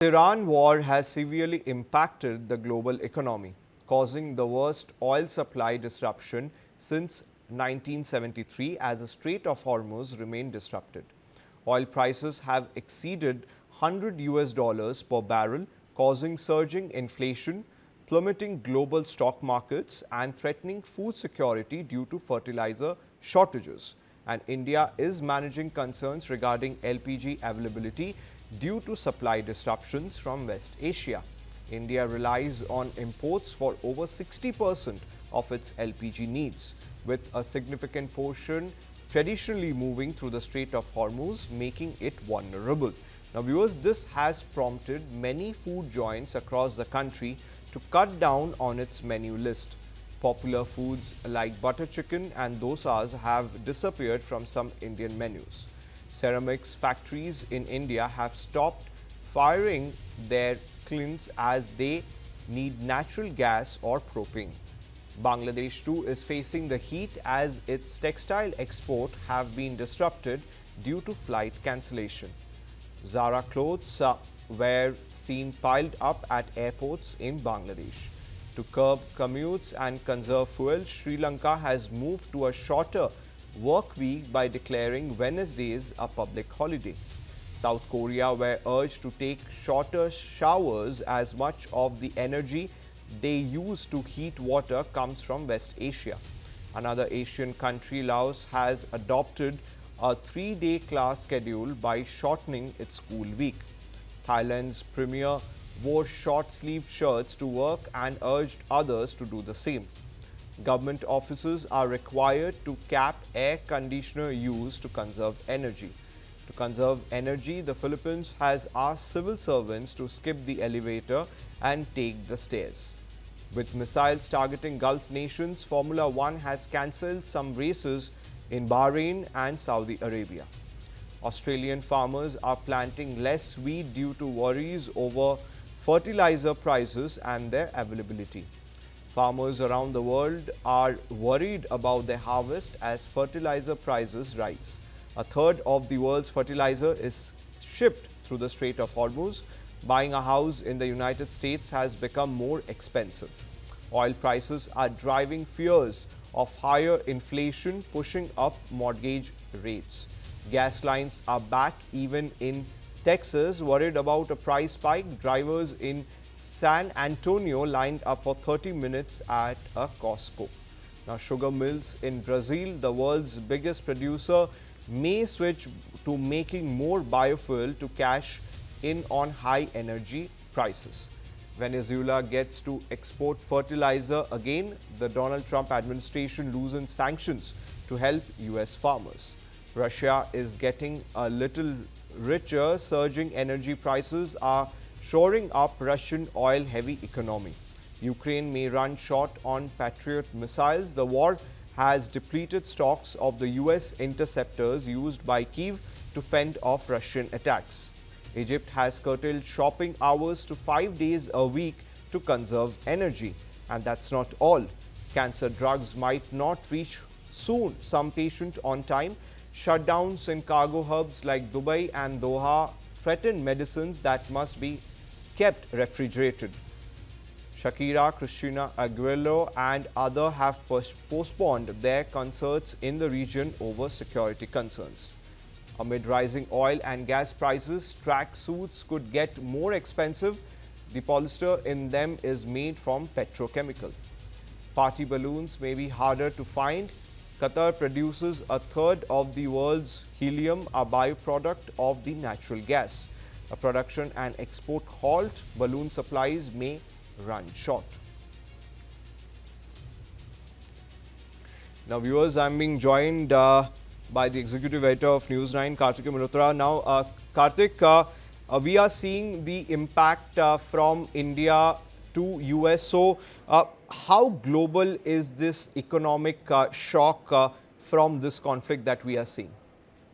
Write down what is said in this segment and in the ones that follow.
The Iran war has severely impacted the global economy, causing the worst oil supply disruption since 1973 as the Strait of Hormuz remained disrupted. Oil prices have exceeded 100 US dollars per barrel, causing surging inflation, plummeting global stock markets, and threatening food security due to fertilizer shortages. And India is managing concerns regarding LPG availability due to supply disruptions from West Asia. India relies on imports for over 60% of its LPG needs, with a significant portion traditionally moving through the Strait of Hormuz, making it vulnerable. Now, viewers, this has prompted many food joints across the country to cut down on its menu list. Popular foods like butter chicken and dosas have disappeared from some Indian menus. Ceramics factories in India have stopped firing their kilns as they need natural gas or propane. Bangladesh too is facing the heat as its textile export have been disrupted due to flight cancellation. Zara clothes were seen piled up at airports in Bangladesh. To curb commutes and conserve fuel, Sri Lanka has moved to a shorter work week by declaring Wednesdays a public holiday. South Korea were urged to take shorter showers as much of the energy they use to heat water comes from West Asia. Another Asian country, Laos, has adopted a 3-day class schedule by shortening its school week. Thailand's premier wore short-sleeved shirts to work and urged others to do the same. Government offices are required to cap air conditioner use to conserve energy. To conserve energy, the Philippines has asked civil servants to skip the elevator and take the stairs. With missiles targeting Gulf nations, Formula One has cancelled some races in Bahrain and Saudi Arabia. Australian farmers are planting less wheat due to worries over fertilizer prices and their availability. Farmers around the world are worried about their harvest as fertilizer prices rise. A third of the world's fertilizer is shipped through the Strait of Hormuz. Buying a house in the United States has become more expensive. Oil prices are driving fears of higher inflation, pushing up mortgage rates. Gas lines are back even in Texas, worried about a price spike. Drivers in San Antonio lined up for 30 minutes at a Costco. Now, sugar mills in Brazil, the world's biggest producer, may switch to making more biofuel to cash in on high energy prices. Venezuela gets to export fertilizer again. The Donald Trump administration loosens sanctions to help US farmers. Russia is getting a little richer. Surging energy prices are shoring up Russian oil-heavy economy. Ukraine may run short on Patriot missiles. The war has depleted stocks of the US interceptors used by Kyiv to fend off Russian attacks. Egypt has curtailed shopping hours to 5 days a week to conserve energy. And that's not all. Cancer drugs might not reach soon some patient on time. Shutdowns in cargo hubs like Dubai and Doha threaten medicines that must be kept refrigerated. Shakira, Christina Aguilera and others have postponed their concerts in the region over security concerns. Amid rising oil and gas prices, track suits could get more expensive. The polyester in them is made from petrochemical. Party balloons may be harder to find. Qatar produces a third of the world's helium, a byproduct of the natural gas. A production and export halt, balloon supplies may run short. Now, viewers, I'm being joined by the executive editor of News9, Kartik Minotra. Now, Kartik, we are seeing the impact from India to US. So, how global is this economic shock from this conflict that we are seeing?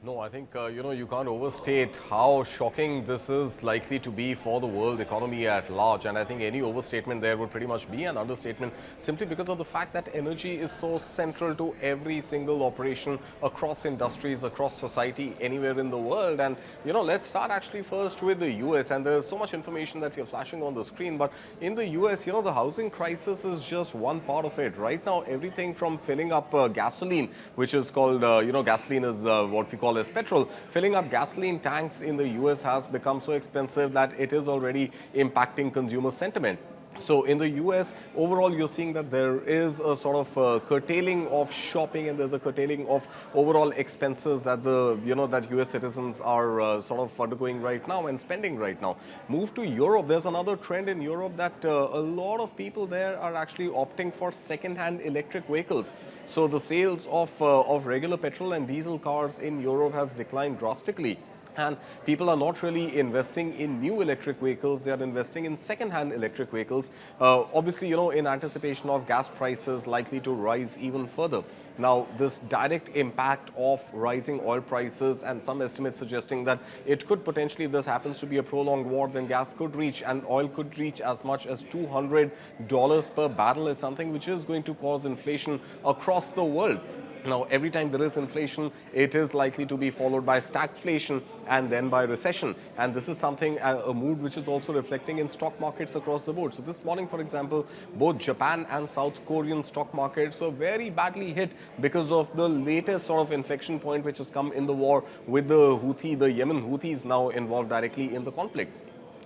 No, I think, you can't overstate how shocking this is likely to be for the world economy at large. And I think any overstatement there would pretty much be an understatement, simply because of the fact that energy is so central to every single operation across industries, across society, anywhere in the world. And, let's start actually first with the US. And there's so much information that we are flashing on the screen. But in the US, the housing crisis is just one part of it. Right now, everything from filling up gasoline, which is called, gasoline is what we call as petrol. Filling up gasoline tanks in the US has become so expensive that it is already impacting consumer sentiment. So in the US, overall, you're seeing that there is a sort of curtailing of shopping, and there's a curtailing of overall expenses that that US citizens are sort of undergoing right now and spending right now. Move to Europe. There's another trend in Europe that a lot of people there are actually opting for second-hand electric vehicles. So the sales of regular petrol and diesel cars in Europe has declined drastically. And people are not really investing in new electric vehicles. They are investing in second-hand electric vehicles, obviously, in anticipation of gas prices likely to rise even further. Now, this direct impact of rising oil prices, and some estimates suggesting that it could potentially, if this happens to be a prolonged war, then gas could reach and oil could reach as much as $200 per barrel, is something which is going to cause inflation across the world. Now, every time there is inflation, it is likely to be followed by stagflation and then by recession. And this is something, a mood which is also reflecting in stock markets across the board. So this morning, for example, both Japan and South Korean stock markets were very badly hit because of the latest sort of inflection point which has come in the war with the Yemen Houthis now involved directly in the conflict.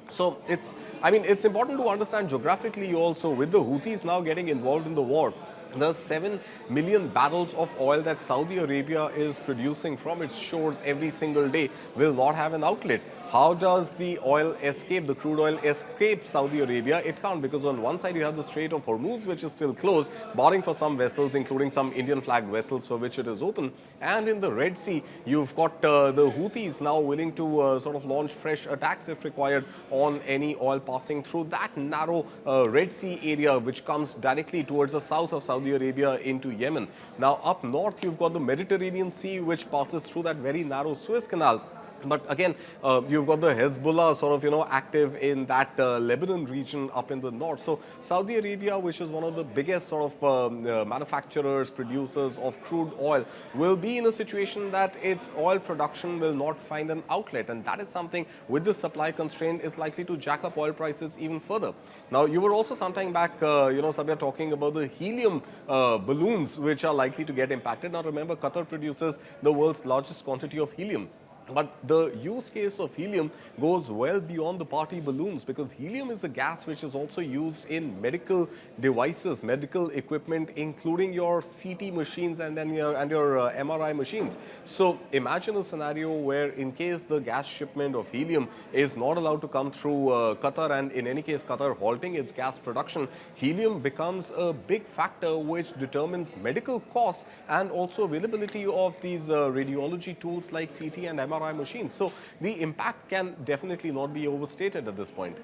So it's important to understand geographically also, with the Houthis now getting involved in the war, the 7 million barrels of oil that Saudi Arabia is producing from its shores every single day will not have an outlet. How does the oil escape, the crude oil escape Saudi Arabia? It can't, because on one side you have the Strait of Hormuz, which is still closed, barring for some vessels, including some Indian flagged vessels for which it is open. And in the Red Sea, you've got the Houthis now willing to sort of launch fresh attacks if required on any oil passing through that narrow Red Sea area, which comes directly towards the south of Saudi Arabia into Yemen. Now, up north, you've got the Mediterranean Sea, which passes through that very narrow Suez Canal. But again, you've got the Hezbollah sort of, active in that Lebanon region up in the north. So Saudi Arabia, which is one of the biggest sort of manufacturers, producers of crude oil, will be in a situation that its oil production will not find an outlet. And that is something, with the supply constraint, is likely to jack up oil prices even further. Now, you were also some time back, Sabya, talking about the helium balloons, which are likely to get impacted. Now, remember, Qatar produces the world's largest quantity of helium. But the use case of helium goes well beyond the party balloons, because helium is a gas which is also used in medical devices, medical equipment, including your CT machines and then your MRI machines. So imagine a scenario where, in case the gas shipment of helium is not allowed to come through Qatar, and in any case Qatar halting its gas production, helium becomes a big factor which determines medical costs and also availability of these radiology tools like CT and MRI machines. So the impact can definitely not be overstated at this point.